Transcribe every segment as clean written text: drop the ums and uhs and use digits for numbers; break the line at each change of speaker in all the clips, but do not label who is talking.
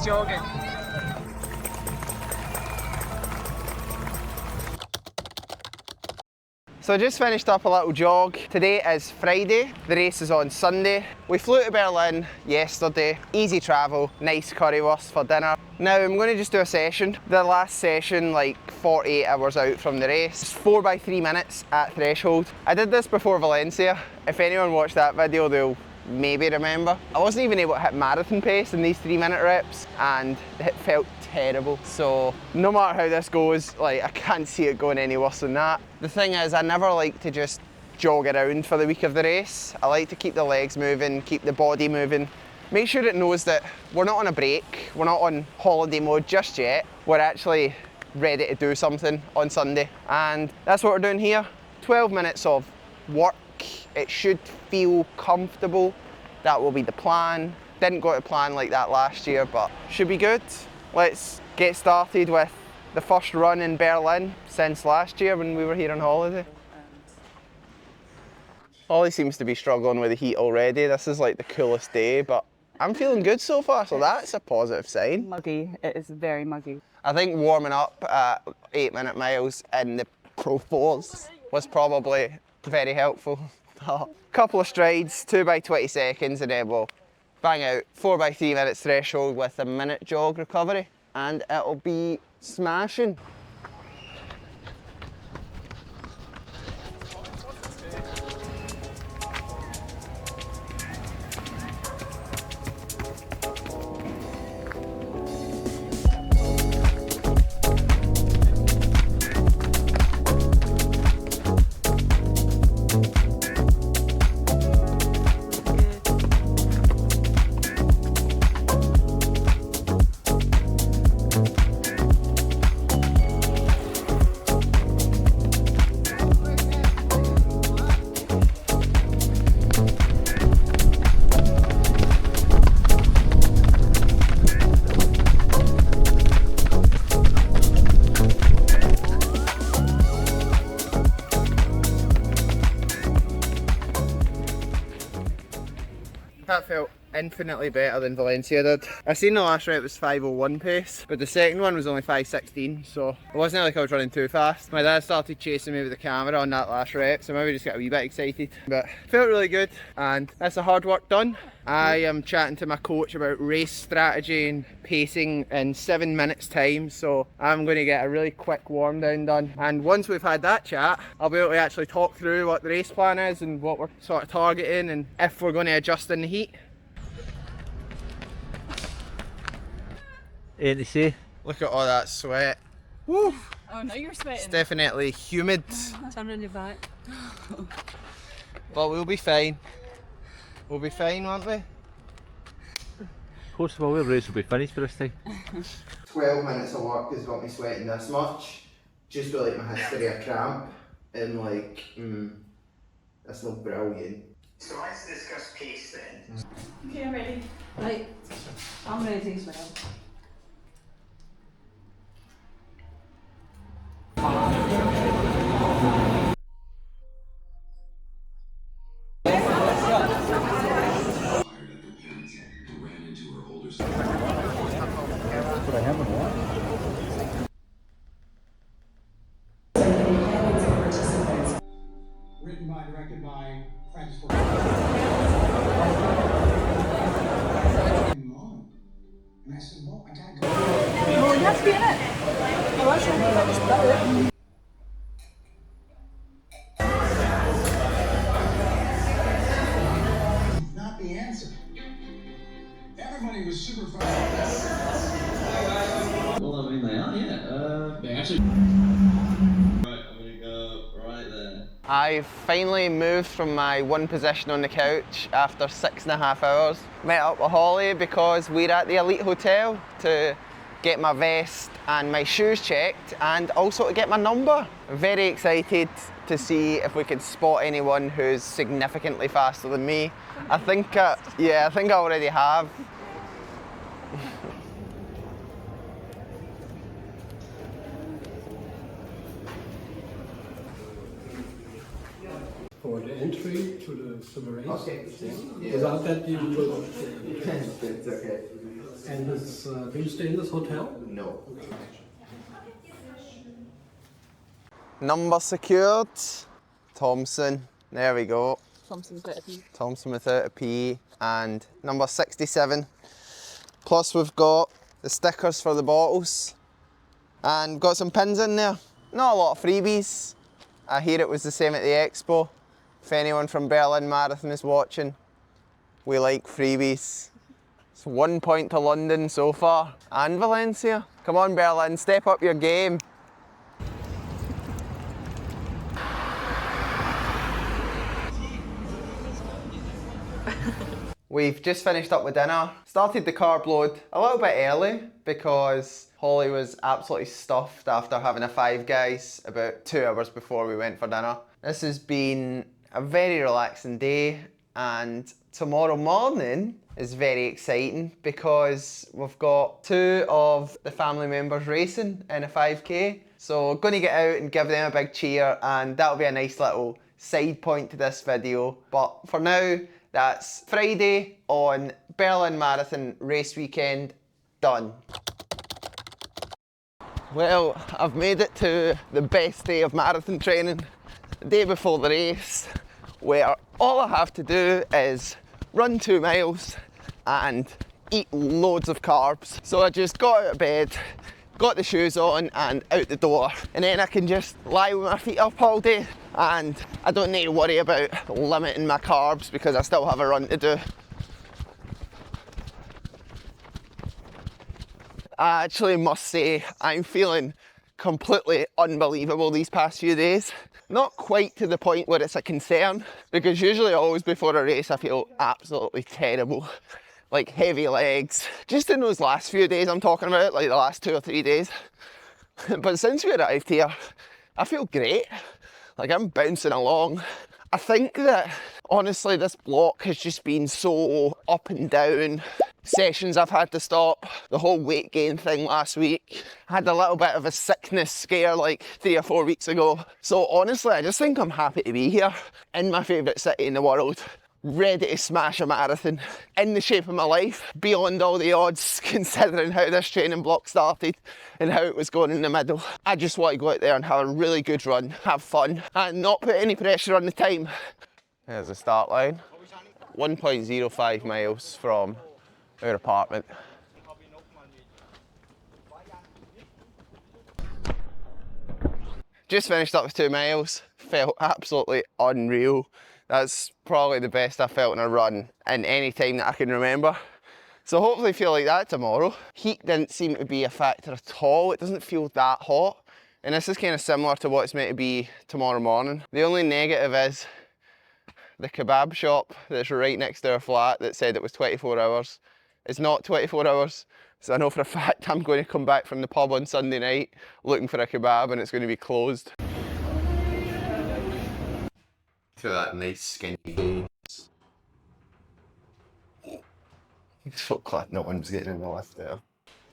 He's jogging. So I just finished up a little jog. Today is Friday, the race is on Sunday. We flew to Berlin yesterday, easy travel, nice currywurst for dinner. Now I'm going to just do a session. The last session, like 48 hours out from the race. It's 4 by 3 minutes at threshold. I did this before Valencia. If anyone watched that video, they'll maybe remember. I wasn't even able to hit marathon pace in these 3-minute reps and it felt terrible. So no matter how this goes, like I can't see it going any worse than that. The thing is, I never like to just jog around for the week of the race. I like to keep the legs moving, keep the body moving. Make sure it knows that we're not on a break, we're not on holiday mode just yet. We're actually ready to do something on Sunday. And that's what we're doing here. 12 minutes of work. It should feel comfortable. That will be the plan. Didn't go to plan like that last year, but should be good. Let's get started with the first run in Berlin since last year when we were here on holiday. Ollie seems to be struggling with the heat already. This is like the coolest day, but I'm feeling good so far, so that's a positive sign.
Muggy, it is very muggy.
I think warming up at 8-minute miles in the Pro 4s was probably very helpful. Couple of strides, 2 by 20 seconds, and then we'll bang out 4 by 3 minutes threshold with a minute jog recovery, and it'll be smashing. That felt infinitely better than Valencia did. I seen the last rep was 5:01 pace, but the second one was only 5:16, so it wasn't like I was running too fast. My dad started chasing me with the camera on that last rep, so maybe just got a wee bit excited. But felt really good, and that's the hard work done. I am chatting to my coach about race strategy and pacing in 7 minutes time, so I'm going to get a really quick warm down done. And once we've had that chat, I'll be able to actually talk through what the race plan is and what we're sort of targeting and if we're going to adjust in the heat.
Ain't to say.
Look at all that sweat. Woo!
Oh, now you're sweating.
It's definitely humid.
Turn on your back.
But we'll be fine. We'll be fine, won't we?
Of course, well, the race will be finished for this time.
12 minutes of work has got me sweating this much. Just feel like my history of cramp. And like, that's not brilliant.
So let's discuss pace then.
Okay, I'm ready. Right, I'm ready as well.
Written by, directed by Francis Ford. And I said, well, I gotta go.
Oh, you have to be in it. Oh, that's right. That was better.
Not the answer. Everybody was super fun.
Well, I mean, they are, yeah. They actually. Right, I'm gonna go right there.
I've finally moved from my one position on the couch after 6.5 hours. Met up with Holly because we're at the Elite Hotel to get my vest and my shoes checked and also to get my number. Very excited to see if we can spot anyone who's significantly faster than me. I think I already have.
For the entry to the race.
Okay.
Without that, you will.
It's okay.
And And this, do you stay in this hotel?
No. Number secured. Thompson. There we go.
Thompson without a P.
Thompson without a P. And number 67. Plus we've got the stickers for the bottles. And we've got some pins in there. Not a lot of freebies. I hear it was the same at the expo. If anyone from Berlin Marathon is watching, we like freebies. It's 1 point to London so far, and Valencia. Come on Berlin, step up your game. We've just finished up with dinner. Started the carb load a little bit early because Holly was absolutely stuffed after having a Five Guys about 2 hours before we went for dinner. This has been a very relaxing day, and tomorrow morning is very exciting because we've got 2 of the family members racing in a 5k. So going to get out and give them a big cheer, and that'll be a nice little side point to this video. But for now, that's Friday on Berlin Marathon race weekend done. Well, I've made it to the best day of marathon training, the day before the race, where all I have to do is run 2 miles and eat loads of carbs. So I just got out of bed, got the shoes on and out the door, and then I can just lie with my feet up all day, and I don't need to worry about limiting my carbs because I still have a run to do. I actually must say I'm feeling completely unbelievable these past few days. Not quite to the point where it's a concern, because usually always before a race I feel absolutely terrible. Like heavy legs. Just in those last few days I'm talking about, like the last 2 or 3 days. But since we arrived here, I feel great. Like I'm bouncing along. I think that honestly this block has just been so up and down. Sessions I've had to stop, the whole weight gain thing last week. I had a little bit of a sickness scare like 3 or 4 weeks ago. So honestly, I just think I'm happy to be here in my favourite city in the world, ready to smash a marathon, in the shape of my life, beyond all the odds, considering how this training block started and how it was going in the middle. I just want to go out there and have a really good run, have fun, and not put any pressure on the time. There's the start line. 1.05 miles from our apartment. Just finished up with 2 miles, felt absolutely unreal. That's probably the best I've felt in a run in any time that I can remember. So hopefully feel like that tomorrow. Heat didn't seem to be a factor at all. It doesn't feel that hot. And this is kind of similar to what it's meant to be tomorrow morning. The only negative is the kebab shop that's right next to our flat that said it was 24 hours. It's not 24 hours. So I know for a fact I'm going to come back from the pub on Sunday night looking for a kebab and it's going to be closed. Feel that nice skinny face. So glad no one's getting in the lift there.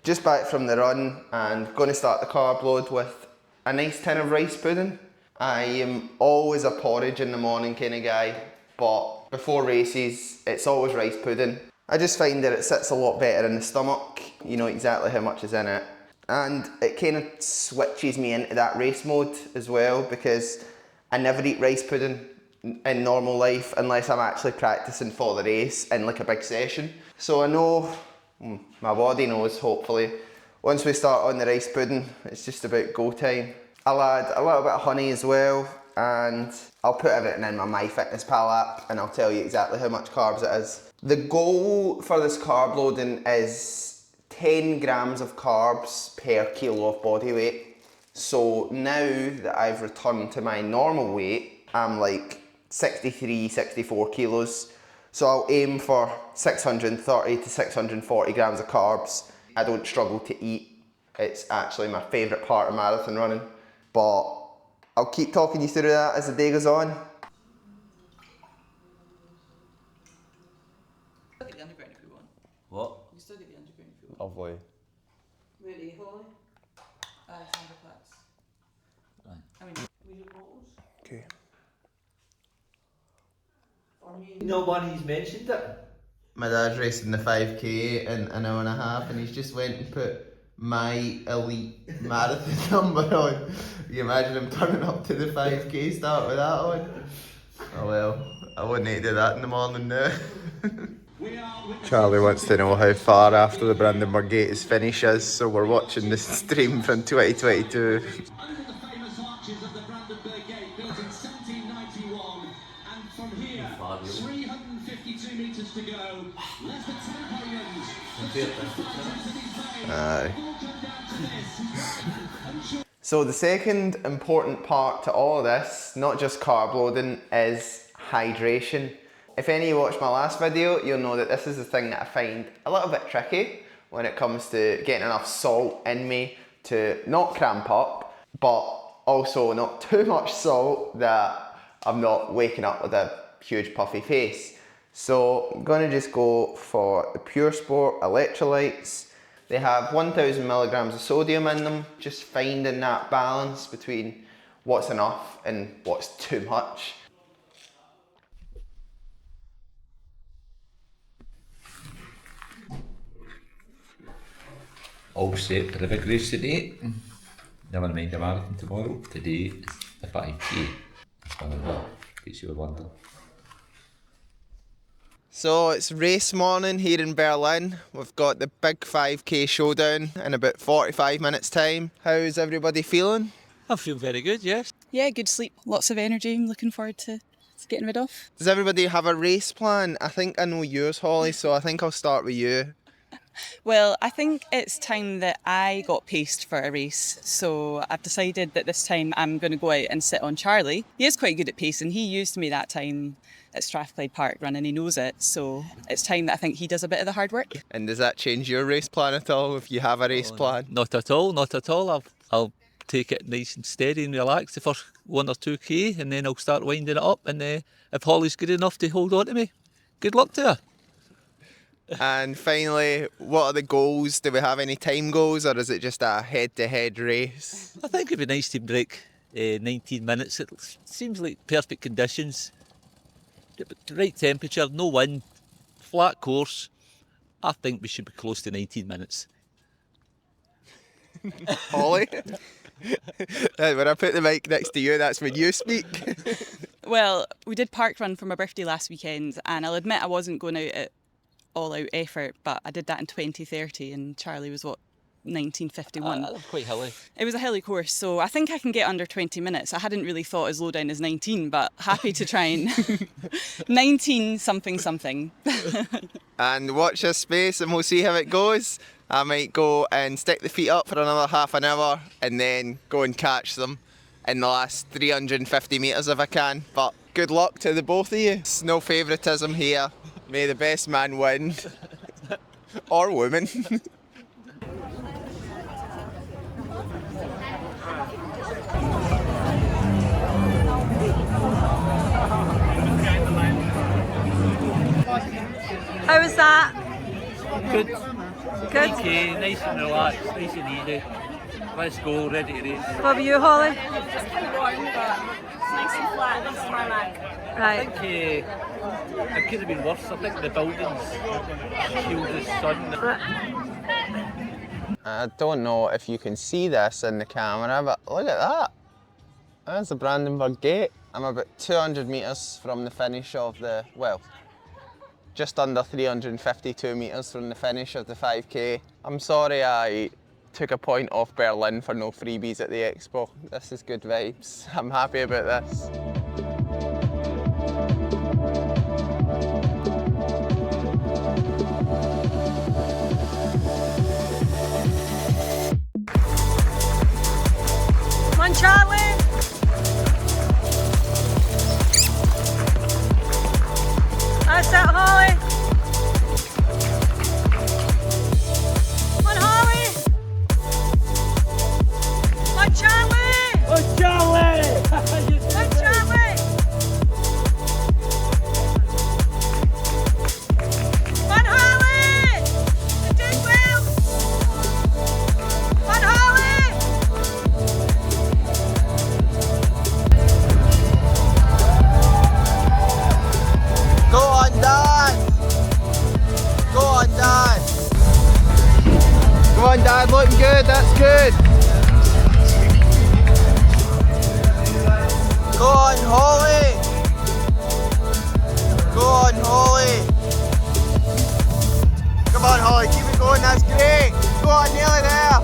Just back from the run and going to start the carb load with a nice tin of rice pudding. I am always a porridge in the morning kind of guy, but before races it's always rice pudding. I just find that it sits a lot better in the stomach. You know exactly how much is in it. And it kind of switches me into that race mode as well, because I never eat rice pudding in normal life unless I'm actually practicing for the race in like a big session. So I know, my body knows hopefully, once we start on the rice pudding, it's just about go time. I'll add a little bit of honey as well, and I'll put everything in my MyFitnessPal app and I'll tell you exactly how much carbs it is. The goal for this carb loading is 10 grams of carbs per kilo of body weight. So now that I've returned to my normal weight, I'm like 63, 64 kilos. So I'll aim for 630 to 640 grams of carbs. I don't struggle to eat. It's actually my favourite part of marathon running. But I'll keep talking you through that as the day goes on.
Still get the underground if you want.
What?
You can still get the underground if you want.
Lovely.
Really, Holly? Sandra Platts.
Right.
I mean, we do bottles.
Okay.
For me.
Nobody's mentioned it.
My dad's racing the 5k in an hour and a half, and he's just went and put my elite marathon number on. You imagine him turning up to the 5k start with that on? Oh well, I wouldn't need to do that in the morning now. Charlie wants to know how far after the Brandenburg Gate finish is, so we're watching the stream from 2022.
Under the famous arches of the Brandenburg Gate, built in 1791, and from here, 352 metres to go. Less than 10 podiums.
Aye. So the second important part to all of this, not just carb loading, is hydration. If any of you watched my last video, you'll know that this is the thing that I find a little bit tricky when it comes to getting enough salt in me to not cramp up, but also not too much salt that I'm not waking up with a huge puffy face. So I'm gonna just go for the Pure Sport electrolytes. They have 1000 milligrams of sodium in them, just finding that balance between what's enough and what's too much.
All set for the big race today. Never mind the marathon tomorrow. Today is the 5k. That's one of the, in case you were wondering.
So it's race morning here in Berlin. We've got the big 5k showdown in about 45 minutes time. How's everybody feeling?
I feel very good, yes.
Yeah, good sleep. Lots of energy. I'm looking forward to getting rid of.
Does everybody have a race plan? I think I know yours, Holly, so I think I'll start with you.
Well, I think it's time that I got paced for a race. So I've decided that this time I'm going to go out and sit on Charlie. He is quite good at pacing. He used me that time at Strathclyde Park Run and he knows it. So it's time that I think he does a bit of the hard work.
And does that change your race plan at all if you have a race plan?
Not at all, not at all. I'll take it nice and steady and relax the first 1 or 2k and then I'll start winding it up. And if Holly's good enough to hold on to me, good luck to her.
And finally, what are the goals? Do we have any time goals or is it just a head-to-head race?
I think it'd be nice to break 19 minutes. It seems like perfect conditions. The right temperature, no wind, flat course. I think we should be close to 19 minutes.
Holly? When I put the mic next to you, that's when you speak.
Well, we did park run for my birthday last weekend and I'll admit I wasn't going out at all-out effort, but I did that in 2030 and Charlie was, 1951.
That was quite hilly.
It was a hilly course, so I think I can get under 20 minutes. I hadn't really thought as low down as 19, but happy to try and 19 something.
And watch this space and we'll see how it goes. I might go and stick the feet up for another half an hour and then go and catch them in the last 350 metres if I can. But good luck to the both of you. It's no favouritism here. May the best man win. Or woman.
How was that?
Good.
Good.
Okay, nice and relaxed, nice and easy. Let's go, ready to race.
What about you, Holly?
Just kind of warm, but it's nice and flat. This is my leg.
I
Right.
think it could have been worse. I think the buildings shield the sun.
I don't know if you can see this in the camera, but look at that. That's the Brandenburg Gate. I'm about 200 metres from the finish of the, well, just under 352 metres from the finish of the 5k. I'm sorry I took a point off Berlin for no freebies at the expo. This is good vibes. I'm happy about this.
Come on, Charlie. That's it, Holly. Come on, Holly. Come on, Charlie.
Oh, Charlie!
Come on, Charlie.
on, Dad, looking good, that's good. Go on, Holly. Go on, Holly. Come on, Holly, keep it going, that's great. Go on, nearly there.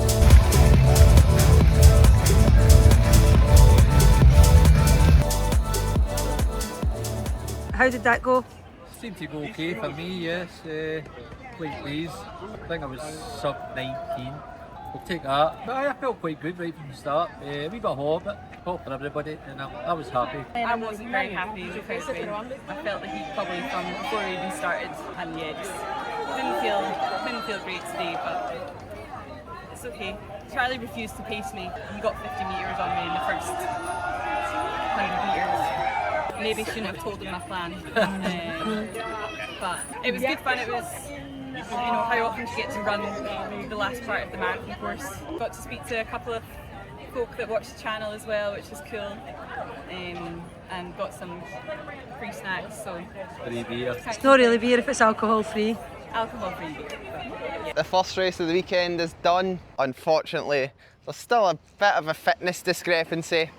How did that go?
Seemed to go okay for me, yes. Quite pleased. I think I was sub 19. We'll take that. But I felt quite good right from the start. We got hot, but hot for everybody, and I was happy.
I wasn't very happy because I felt the heat probably from before we even started, and yeah, just didn't feel great today, but it's okay. Charlie refused to pace me. He got 50 metres on me in the first 100 metres. Maybe shouldn't have told him my plan, but it was good fun. It was, how often do you get to run the last part of the marathon course? Got to speak to a couple of folk that watch the channel as well, which is cool, and got some free snacks. So
Free beer.
It's not really beer if it's alcohol free.
Alcohol-free beer.
The first race of the weekend is done. Unfortunately, there's still a bit of a fitness discrepancy,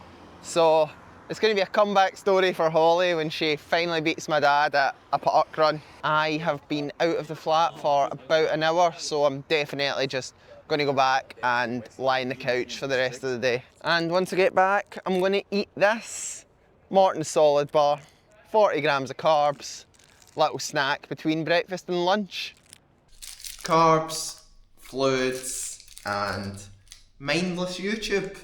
so it's going to be a comeback story for Holly when she finally beats my dad at a park run. I have been out of the flat for about an hour, so I'm definitely just going to go back and lie on the couch for the rest of the day. And once I get back, I'm going to eat this Morton Solid Bar, 40 grams of carbs, little snack between breakfast and lunch. Carbs, fluids, and mindless YouTube.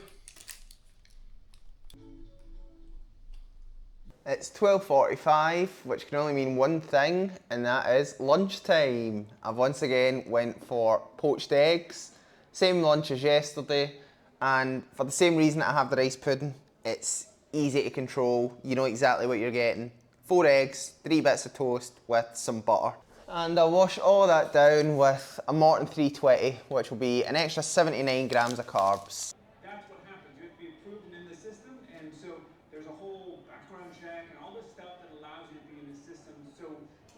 It's 12:45, which can only mean one thing, and that is lunchtime. I've once again went for poached eggs, same lunch as yesterday, and for the same reason that I have the rice pudding, it's easy to control, you know exactly what you're getting. 4 eggs, 3 bits of toast with some butter. And I'll wash all that down with a Morton 320, which will be an extra 79 grams of carbs.
That's what happens. You have to be proven in the system, and so there's a whole background check and all this stuff that allows you to be in the system. So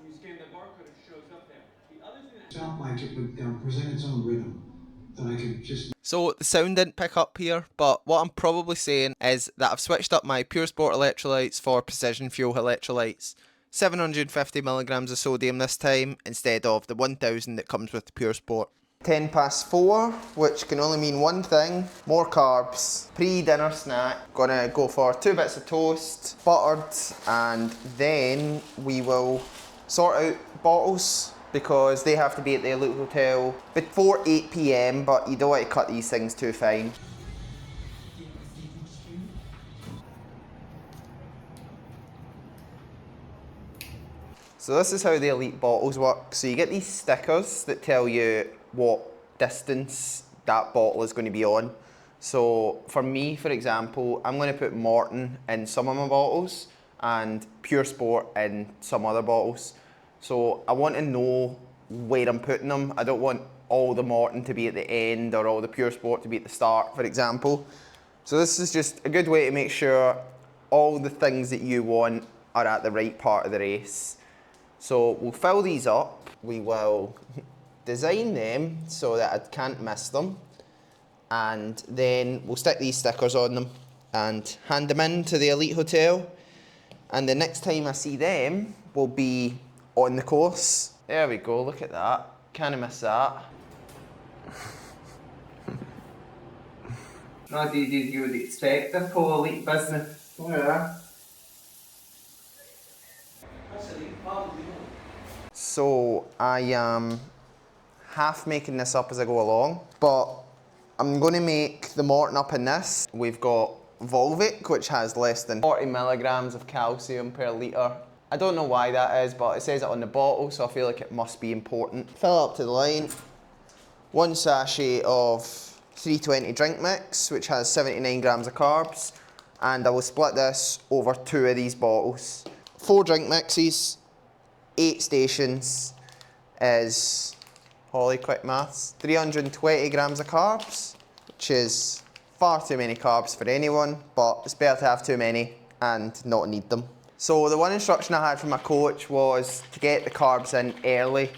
when you scan the barcode, it shows up there. The other thing that
sound like it would present its own rhythm that I could just.
So the sound didn't pick up here, but what I'm probably saying is that I've switched up my Pure Sport electrolytes for Precision Fuel electrolytes. 750 milligrams of sodium this time instead of the 1000 that comes with the Pure Sport. 4:10, which can only mean one thing, more carbs. Pre-dinner snack, gonna go for 2 bits of toast, buttered, and then we will sort out bottles because they have to be at the Elite Hotel before 8 PM, but you don't want to cut these things too fine. So this is how the Elite bottles work. So you get these stickers that tell you what distance that bottle is going to be on. So for me, for example, I'm going to put Morton in some of my bottles and Pure Sport in some other bottles. So I want to know where I'm putting them. I don't want all the Morton to be at the end or all the Pure Sport to be at the start, for example. So this is just a good way to make sure all the things that you want are at the right part of the race. So we'll fill these up, we will design them so that I can't miss them, and then we'll stick these stickers on them and hand them in to the Elite Hotel, and the next time I see them will be on the course. There we go, look at that, can't miss that. Not as easy as you would expect, this whole Elite business. Look at that. So I am half making this up as I go along, but I'm going to make the Morton up in this. We've got Volvic, which has less than 40 milligrams of calcium per litre. I don't know why that is, but it says it on the bottle, so I feel like it must be important. Fill up to the line. 1 sachet of 320 drink mix, which has 79 grams of carbs, and I will split this over 2 of these bottles. 4 drink mixes, 8 stations is, Holly, quick maths, 320 grams of carbs, which is far too many carbs for anyone, but it's better to have too many and not need them. So the one instruction I had from my coach was to get the carbs in early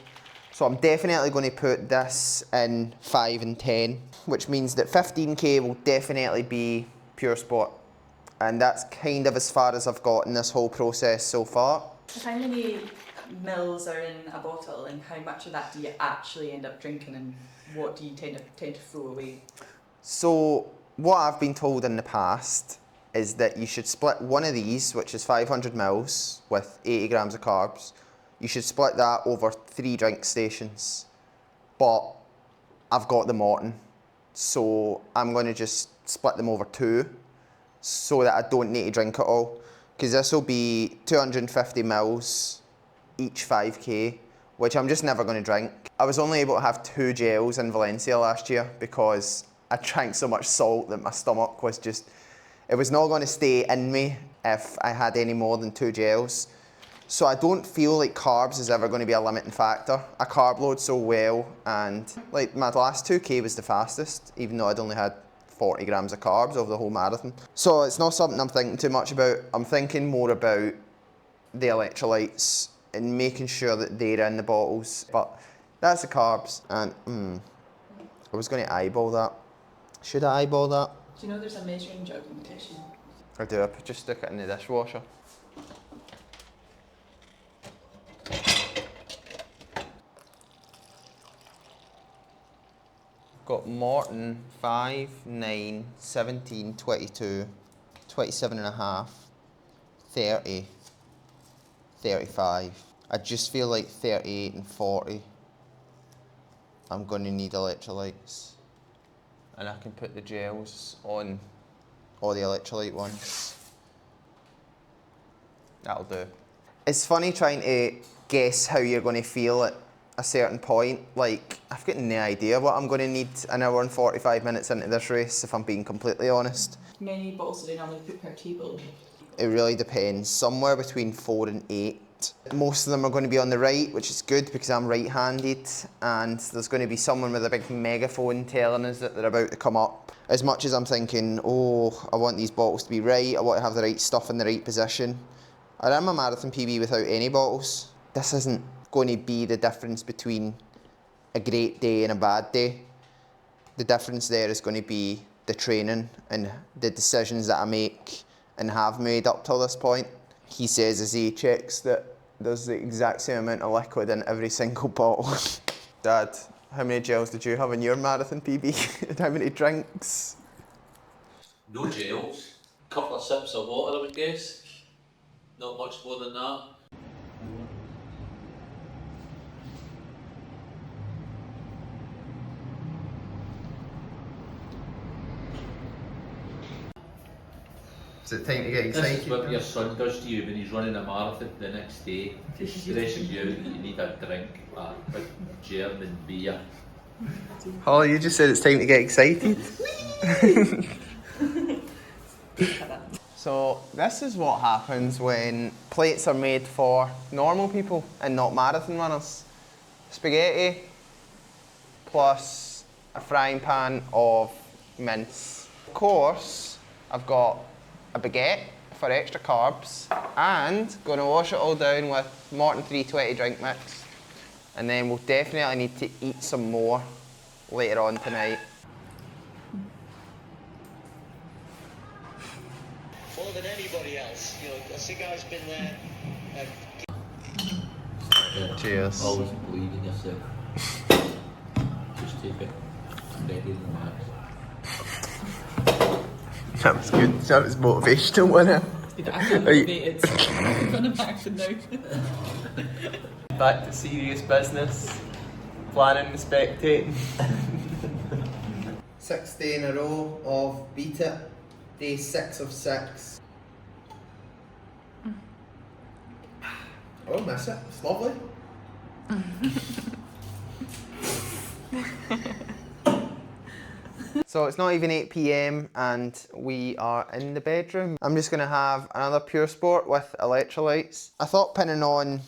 So I'm definitely going to put this in 5 and 10, which means that 15k will definitely be pure sport. And that's kind of as far as I've got in this whole process so far.
How many mils are in a bottle, and how much of that do you actually end up drinking, and what do you tend to throw away?
So what I've been told in the past is that you should split one of these, which is 500 mils with 80 grams of carbs. You should split that over 3 drink stations. But I've got the Morton, so I'm going to just split them over 2 so that I don't need to drink it all. Because this will be 250 mils each 5k, which I'm just never going to drink. I was only able to have 2 gels in Valencia last year because I drank so much salt that my stomach was just, it was not going to stay in me if I had any more than 2 gels. So I don't feel like carbs is ever going to be a limiting factor. I carb load so well, and like my last 2k was the fastest, even though I'd only had 40 grams of carbs over the whole marathon. So it's not something I'm thinking too much about. I'm thinking more about the electrolytes and making sure that they're in the bottles. But that's the carbs, and I was going to eyeball that. Should I eyeball that?
Do you know there's a measuring jug in the kitchen?
I do, I just stick it in the dishwasher. Got Morton 5, 9, 17, 22, 27 and a half, 30, 35. I just feel like 38 and 40 I'm going to need electrolytes. And I can put the gels on all the electrolyte ones. That'll do. It's funny trying to guess how you're going to feel at a certain point. Like, I've got no idea what I'm going to need an hour and 45 minutes into this race, if I'm being completely honest.
How many bottles do they normally put per table?
It really depends. Somewhere between 4 and 8. Most of them are going to be on the right, which is good because I'm right-handed, and there's going to be someone with a big megaphone telling us that they're about to come up. As much as I'm thinking, oh, I want these bottles to be right, I want to have the right stuff in the right position. I ran my marathon PB without any bottles. This isn't going to be the difference between a great day and a bad day. The difference there is going to be the training and the decisions that I make and have made up till this point. He says as he checks that there's the exact same amount of liquid in every single bottle. Dad, how many gels did you have in your marathon PB? And how many drinks?
No gels. A couple of sips of water, I would guess. Not much more than that.
Is it time to get excited?
This is what your son does to you when he's running a marathon the next day. He stresses you out that you need a drink, a big German beer.
Holly, you just said it's time to get excited. So this is what happens when plates are made for normal people and not marathon runners. Spaghetti plus a frying pan of mince. Of course, I've got a baguette for extra carbs, and going to wash it all down with Morton 320 drink mix. And then we'll definitely need to eat some more later on tonight.
More than anybody else, you know, a cigar's been there.
Cheers.
Always believe in yourself. Just take it steady and relax.
That was good. That was motivational, wasn't it?
I feel motivated. I'm going to marathon now.
Back to serious business. Planning and spectating. 6th day in a row of Beat It. Day 6 of 6. Oh, miss it. It's lovely. So it's not even 8 PM and we are in the bedroom. I'm just gonna have another Pure Sport with electrolytes. I thought pinning on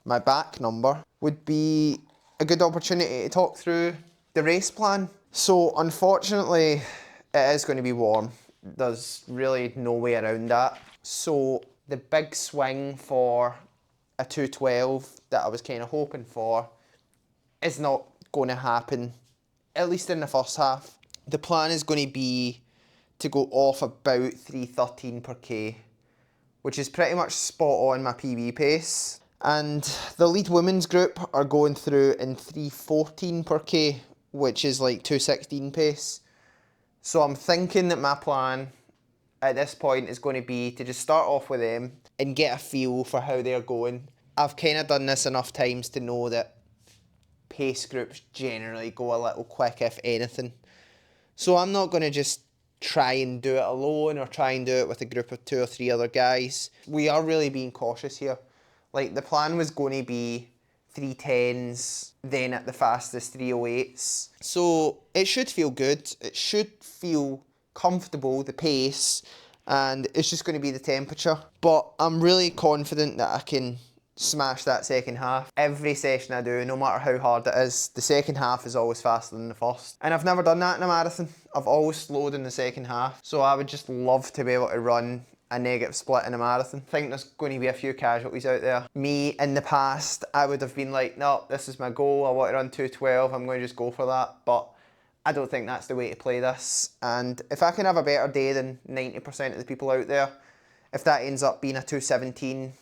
my back number would be a good opportunity to talk through the race plan. So unfortunately, it is going to be warm. There's really no way around that. So the big swing for a 212 that I was kind of hoping for is not going to happen, at least in the first half. The plan is going to be to go off about 3:13 per K, which is pretty much spot on my PB pace. And the lead women's group are going through in 3:14 per K, which is like 2:16 pace. So I'm thinking that my plan at this point is going to be to just start off with them and get a feel for how they're going. I've kind of done this enough times to know that pace groups generally go a little quick, if anything. So I'm not going to just try and do it alone or try and do it with a group of 2 or 3 other guys. We are really being cautious here. Like, the plan was going to be 3:10s, then at the fastest 3:08s. So it should feel good. It should feel comfortable, the pace, and it's just going to be the temperature. But I'm really confident that I can smash that second half. Every session I do, no matter how hard it is, the second half is always faster than the first. And I've never done that in a marathon. I've always slowed in the second half. So I would just love to be able to run a negative split in a marathon. I think there's going to be a few casualties out there. Me, in the past, I would have been like, no, this is my goal. I want to run 2:12. I'm going to just go for that. But I don't think that's the way to play this. And if I can have a better day than 90% of the people out there, if that ends up being a 2:17,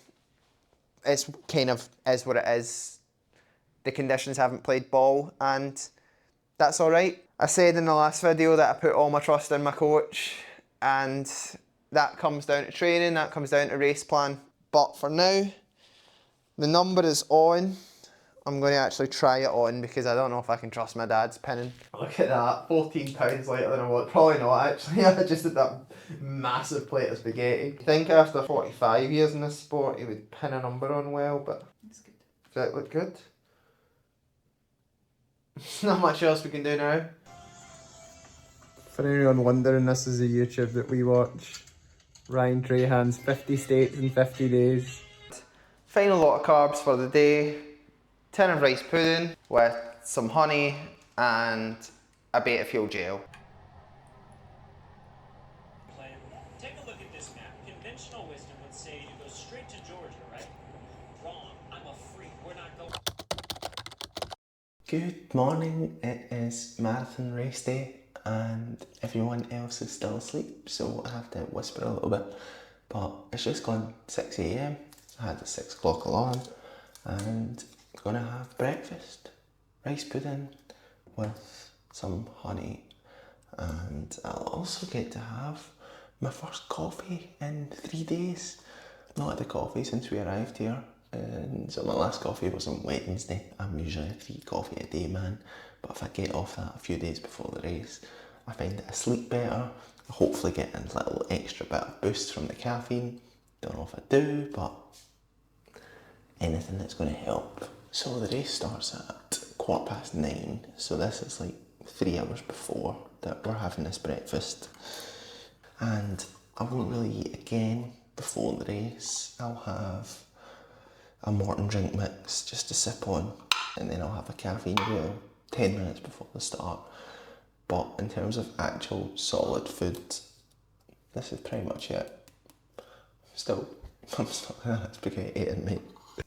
it's kind of is what it is. The conditions haven't played ball, and that's all right. I said in the last video that I put all my trust in my coach, and that comes down to training, that comes down to race plan. But for now, the number is on. I'm going to actually try it on because I don't know if I can trust my dad's pinning. Look at that, 14 pounds lighter than I was. Probably not actually, I just did that massive plate of spaghetti. I think after 45 years in this sport, he would pin a number on well, but does that look good? There's not much else we can do now. For anyone wondering, this is the YouTube that we watch. Ryan Trahan's 50 states in 50 days. Final lot of carbs for the day. Tin of rice pudding with some honey and a beta fuel gel.
Take a look at this map. Conventional wisdom would say you go straight to Georgia, right? Wrong. I'm a freak. We're not going.
Good morning. It is marathon race day and everyone else is still asleep, so I have to whisper a little bit. But it's just gone 6 AM. I had a 6 o'clock alarm and gonna have breakfast. Rice pudding with some honey, and I'll also get to have my first coffee in 3 days. Not had a coffee since we arrived here, and so my last coffee was on Wednesday. I'm usually a 3 coffee a day man, but if I get off that a few days before the race, I find that I sleep better. I hopefully get a little extra bit of boost from the caffeine. Don't know if I do, but anything that's going to help. So the race starts at 9:15, so this is like 3 hours before that we're having this breakfast. And I won't really eat again before the race. I'll have a Morton drink mix just to sip on, and then I'll have a caffeine gel 10 minutes before the start. But in terms of actual solid food, this is pretty much it. I'm still gonna have spaghetti in me.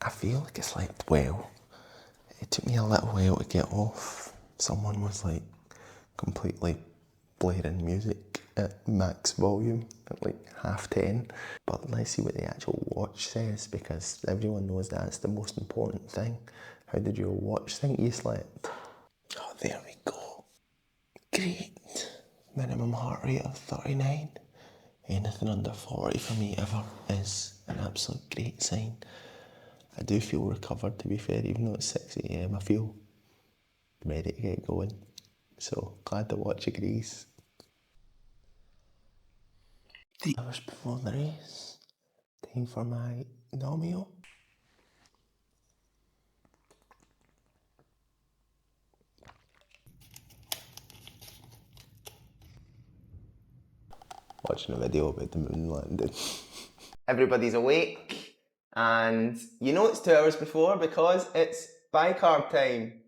I feel like it's like 12. It took me a little while to get off. Someone was like completely blaring music at max volume at like 10:30. But let's see what the actual watch says, because everyone knows that's the most important thing. How did your watch think you slept? Oh, there we go. Great. Minimum heart rate of 39. Anything under 40 for me ever is an absolute great sign. I do feel recovered, to be fair, even though it's 6 AM, I feel ready to get going. So, glad the watch agrees. 3 hours before the race, time for my Nomio. Watching a video about the moon landing. Everybody's awake, and you know it's 2 hours before because it's bicarb time.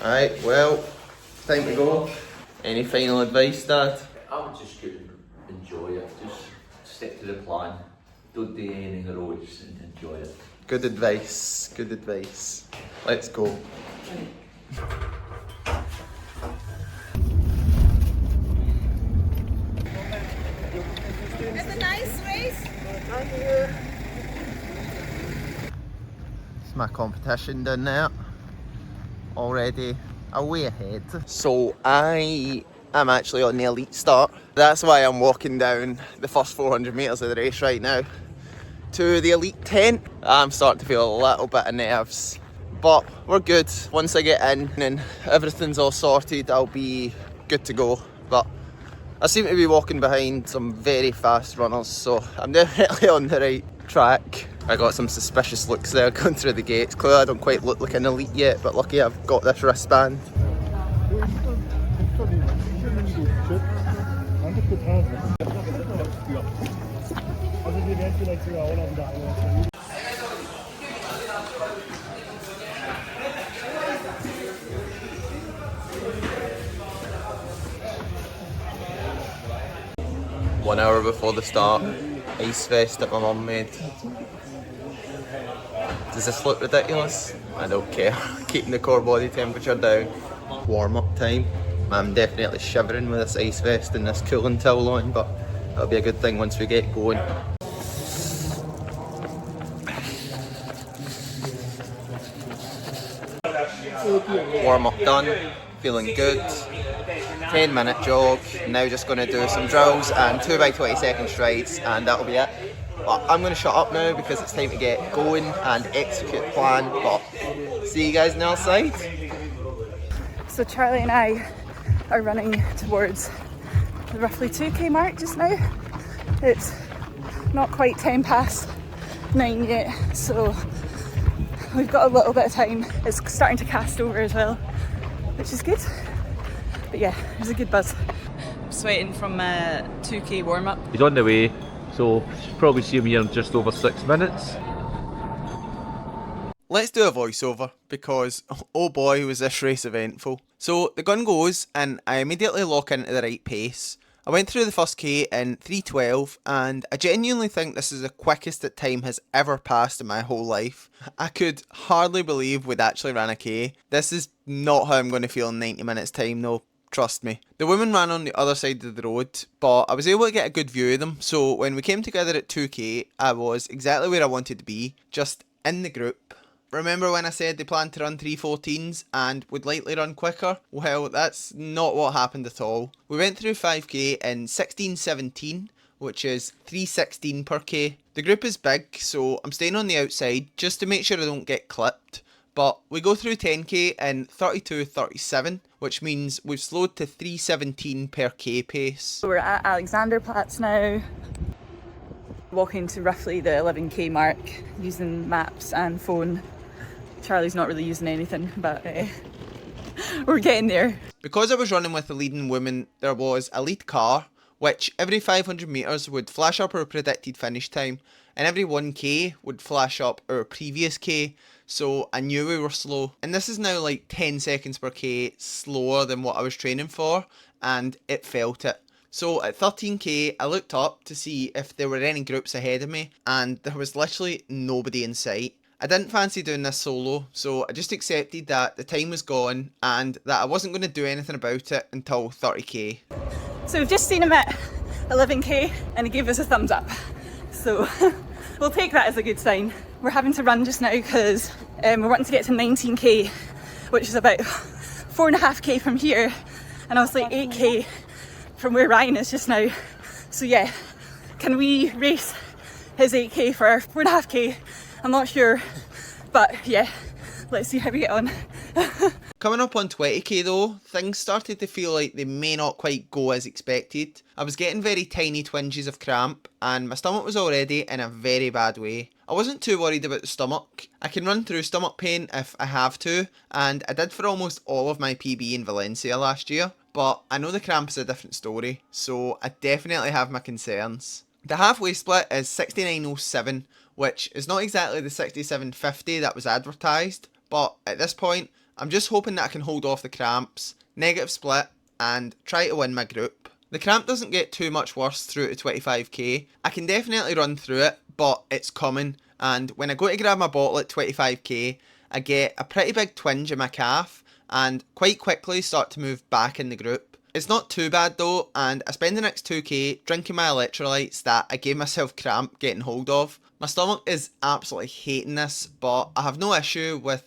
Alright, well, time to go. Any final advice, Dad?
I would just go and enjoy it. Just stick to the plan. Don't do anything heroics and enjoy it.
Good advice, good advice. Let's go.
It's a nice race.
Thank you. It's my competition done now. Already a way ahead. So I am actually on the elite start. That's why I'm walking down the first 400 metres of the race right now to the elite tent. I'm starting to feel a little bit of nerves, but we're good. Once I get in and everything's all sorted, I'll be good to go. But I seem to be walking behind some very fast runners, so I'm definitely on the right track. I got some suspicious looks there going through the gates. Clearly I don't quite look like an elite yet, but lucky I've got this wristband. One hour before the start, ice vest that my mum made. Does this look ridiculous? I don't care. Keeping the core body temperature down. Warm up time. I'm definitely shivering with this ice vest and this cooling towel on, but that'll be a good thing once we get going. Warm up done, feeling good. 10-minute jog, now just going to do some drills and 2 by 20 second strides, and that'll be it. But I'm going to shut up now because it's time to get going and execute the plan, but see you guys on the other side.
So Charlie and I are running towards the roughly 2k mark just now. It's not quite 10 past 9 yet, so we've got a little bit of time. It's starting to cast over as well, which is good. But yeah, there's a good buzz. Sweating from a 2k warm up.
He's on the way, so should probably see him here in just over 6 minutes.
Let's do a voiceover because, oh boy, was this race eventful. So the gun goes and I immediately lock into the right pace. I went through the first K in 3:12 and I genuinely think this is the quickest that time has ever passed in my whole life. I could hardly believe we'd actually ran a K. This is not how I'm going to feel in 90 minutes time though. Trust me. The women ran on the other side of the road, but I was able to get a good view of them. So when we came together at 2k, I was exactly where I wanted to be, just in the group. Remember when I said they planned to run 3:14s and would likely run quicker? Well, that's not what happened at all. We went through 5k in 16:17, which is 3:16 per k. The group is big, so I'm staying on the outside just to make sure I don't get clipped. But we go through 10k in 32:37, which means we've slowed to 3:17 per k pace.
We're at Alexanderplatz now, walking to roughly the 11k mark, using maps and phone. Charlie's not really using anything, but we're getting there.
Because I was running with the leading woman, there was a lead car, which every 500 metres would flash up our predicted finish time, and every 1k would flash up our previous k, so I knew we were slow. And this is now like 10 seconds per k slower than what I was training for, and it felt it. So at 13k, I looked up to see if there were any groups ahead of me, and there was literally nobody in sight. I didn't fancy doing this solo, so I just accepted that the time was gone and that I wasn't going to do anything about it until 30k.
So we've just seen him at 11k and he gave us a thumbs up. So we'll take that as a good sign. We're having to run just now because we're wanting to get to 19k, which is about 4.5k from here, and obviously 8k from where Ryan is just now. So yeah, can we race his 8k for 4.5k? I'm not sure, but yeah, let's see how we get on.
Coming up on 20k though, things started to feel like they may not quite go as expected. I was getting very tiny twinges of cramp and my stomach was already in a very bad way. I wasn't too worried about the stomach. I can run through stomach pain if I have to, and I did for almost all of my PB in Valencia last year, but I know the cramp is a different story, so I definitely have my concerns. The halfway split is 69.07, which is not exactly the 67.50 that was advertised, but at this point, I'm just hoping that I can hold off the cramps. Negative split, and try to win my group. The cramp doesn't get too much worse through to 25k. I can definitely run through it, but it's coming, and when I go to grab my bottle at 25k, I get a pretty big twinge in my calf and quite quickly start to move back in the group. It's not too bad though, and I spend the next 2k drinking my electrolytes that I gave myself cramp getting hold of. My stomach is absolutely hating this, but I have no issue with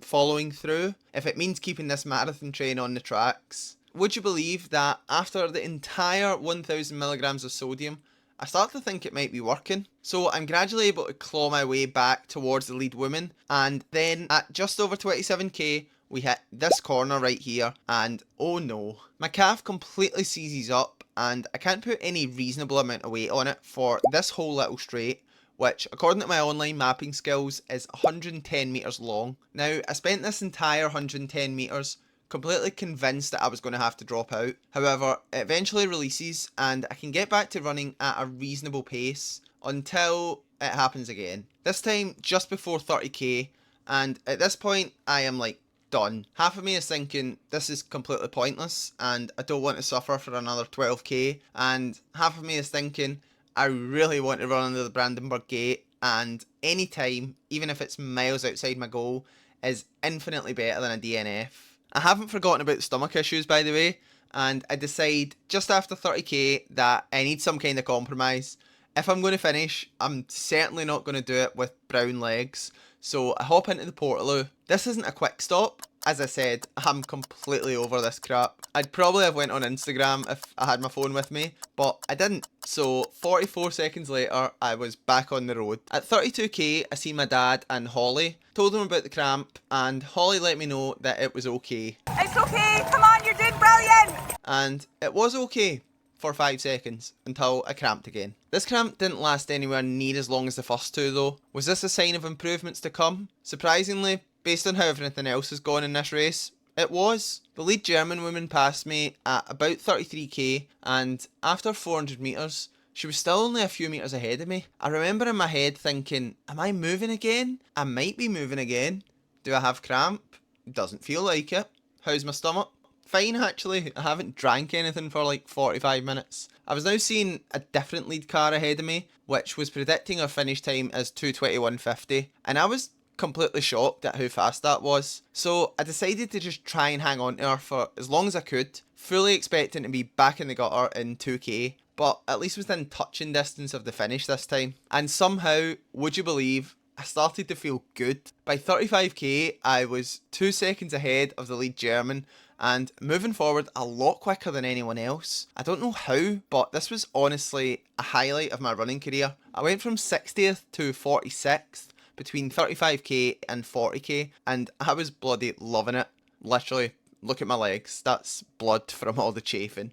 following through if it means keeping this marathon train on the tracks. Would you believe that after the entire 1000 milligrams of sodium, I start to think it might be working. So I'm gradually able to claw my way back towards the lead woman, and then at just over 27k, we hit this corner right here, and oh no, my calf completely seizes up and I can't put any reasonable amount of weight on it for this whole little straight, which according to my online mapping skills is 110 metres long. Now, I spent this entire 110 metres completely convinced that I was going to have to drop out. However, it eventually releases and I can get back to running at a reasonable pace until it happens again. This time just before 30k, and at this point I am like done. Half of me is thinking this is completely pointless and I don't want to suffer for another 12k, and half of me is thinking I really want to run under the Brandenburg Gate, and any time, even if it's miles outside my goal, is infinitely better than a DNF. I haven't forgotten about the stomach issues, by the way, and I decide just after 30k that I need some kind of compromise. If I'm going to finish, I'm certainly not going to do it with brown legs, so I hop into the Portaloo. This isn't a quick stop. As I said, I'm completely over this crap. I'd probably have went on Instagram if I had my phone with me, but I didn't. So 44 seconds later, I was back on the road. At 32k, I see my dad and Holly. Told them about the cramp, and Holly let me know that it was okay.
It's okay, come on, you're doing brilliant!
And it was okay for 5 seconds until I cramped again. This cramp didn't last anywhere near as long as the first two though. Was this a sign of improvements to come? Surprisingly, based on how everything else has gone in this race, it was. The lead German woman passed me at about 33k, and after 400 metres, she was still only a few metres ahead of me. I remember in my head thinking, am I moving again? I might be moving again. Do I have cramp? Doesn't feel like it. How's my stomach? Fine actually. I haven't drank anything for like 45 minutes. I was now seeing a different lead car ahead of me, which was predicting her finish time as 2:21.50, and I was completely shocked at how fast that was. So I decided to just try and hang on to her for as long as I could, fully expecting to be back in the gutter in 2k, but at least within touching distance of the finish this time. And somehow, would you believe, I started to feel good. By 35k, I was 2 seconds ahead of the lead German and moving forward a lot quicker than anyone else. I don't know how, but this was honestly a highlight of my running career. I went from 60th to 46th between 35k and 40k, and I was bloody loving it. Literally, look at my legs, that's blood from all the chafing.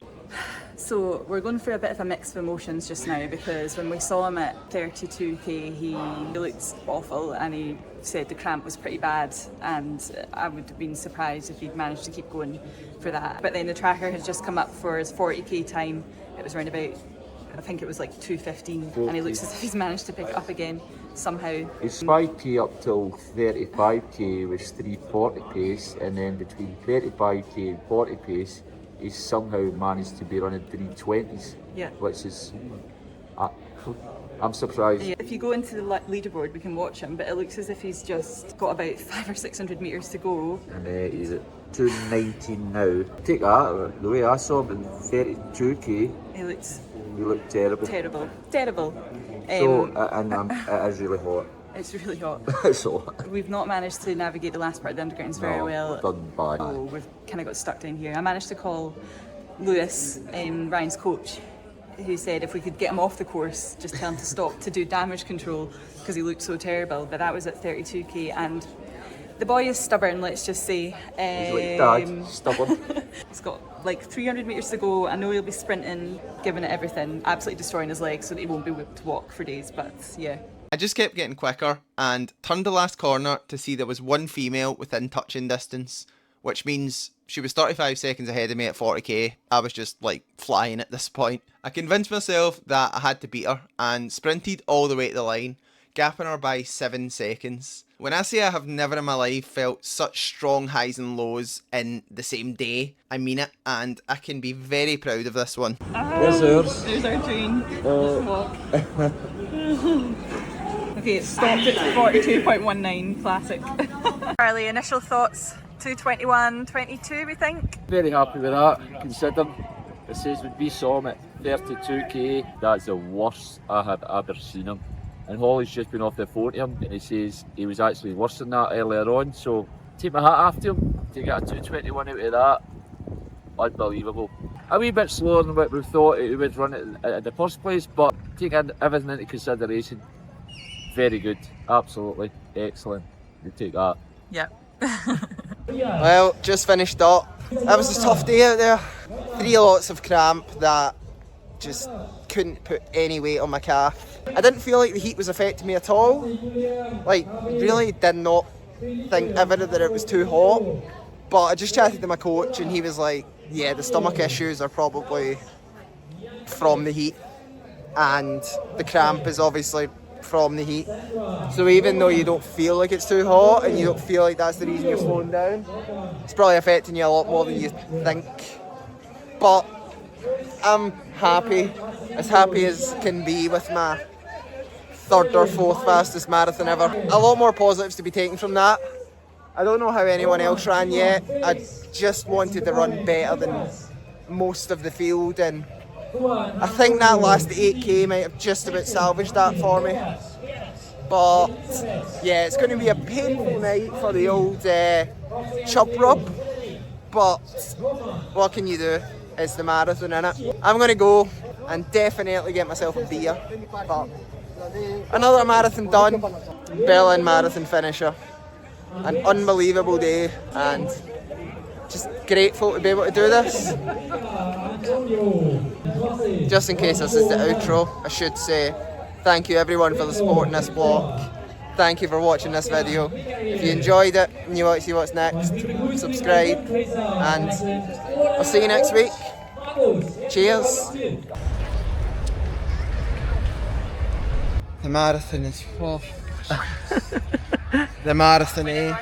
So we're going through a bit of a mix of emotions just now, because when we saw him at 32k he looked awful and he said the cramp was pretty bad, and I would have been surprised if he'd managed to keep going for that. But then the tracker has just come up for his 40k time. It was around about, I think it was like 2:15, and he looks as if he's managed to pick it up again somehow.
His 5k up till 35k was 3:40 pace, and then between 35k and 40 pace he's somehow managed to be running 3:20s,
yeah,
which is I'm surprised.
Yeah, if you go into the leaderboard we can watch him, but it looks as if he's just got about 500 or 600 metres to go.
And he's at 2:19 now. Take that, the way I saw him in 32k, he looked terrible.
Terrible.
So, it is really hot.
It's really hot.
It's hot.
We've not managed to navigate the last part of the undergrounds very well.
Done bad.
So we've kind of got stuck down here. I managed to call Lewis, Ryan's coach, who said if we could get him off the course, just tell him to stop to do damage control because he looked so terrible. But that was at 32k, and the boy is stubborn, let's just say.
He's like Dad, stubborn.
He's got like 300 metres to go. I know he'll be sprinting, giving it everything, absolutely destroying his legs so that he won't be able to walk for days, but yeah.
I just kept getting quicker and turned the last corner to see there was one female within touching distance, which means she was 35 seconds ahead of me at 40k. I was just like flying at this point. I convinced myself that I had to beat her and sprinted all the way to the line, gapping her by 7 seconds. When I say I have never in my life felt such strong highs and lows in the same day, I mean it, and I can be very proud of this one.
There's ours. There's our train. Let's walk. Okay, it stopped at 42.19, classic.
Charlie, initial thoughts? 2:21:22, we think.
Very happy with that, considering it says when we saw him at 32k, that's the worst I had ever seen him. And Holly's just been off the phone to him and he says he was actually worse than that earlier on, so take my hat off to him to get a 2:21 out of that. Unbelievable. A wee bit slower than what we thought he would run it in the first place, but taking everything into consideration, very good, absolutely excellent. We take that.
Yeah.
Well, just finished up. That was a tough day out there. 3 lots of cramp that just couldn't put any weight on my calf. I didn't feel like the heat was affecting me at all. Like, really did not think ever that it was too hot. But I just chatted to my coach and he was like, yeah, the stomach issues are probably from the heat. And the cramp is obviously from the heat. So even though you don't feel like it's too hot and you don't feel like that's the reason you're slowing down, it's probably affecting you a lot more than you think. But I'm happy as can be with my 3rd or 4th fastest marathon ever. A lot more positives to be taken from that. I don't know how anyone else ran yet. I just wanted to run better than most of the field, and I think that last 8k might have just about salvaged that for me. But yeah, it's going to be a painful night for the old chub rub, but what can you do? It's the marathon, innit? I'm going to go and definitely get myself a beer. But another marathon done, Berlin marathon finisher. An unbelievable day and just grateful to be able to do this. Just in case this is the outro, I should say thank you everyone for the support in this vlog. Thank you for watching this video. If you enjoyed it and you want to see what's next, subscribe and I'll see you next week. Cheers. The marathon is full. The marathon, eh?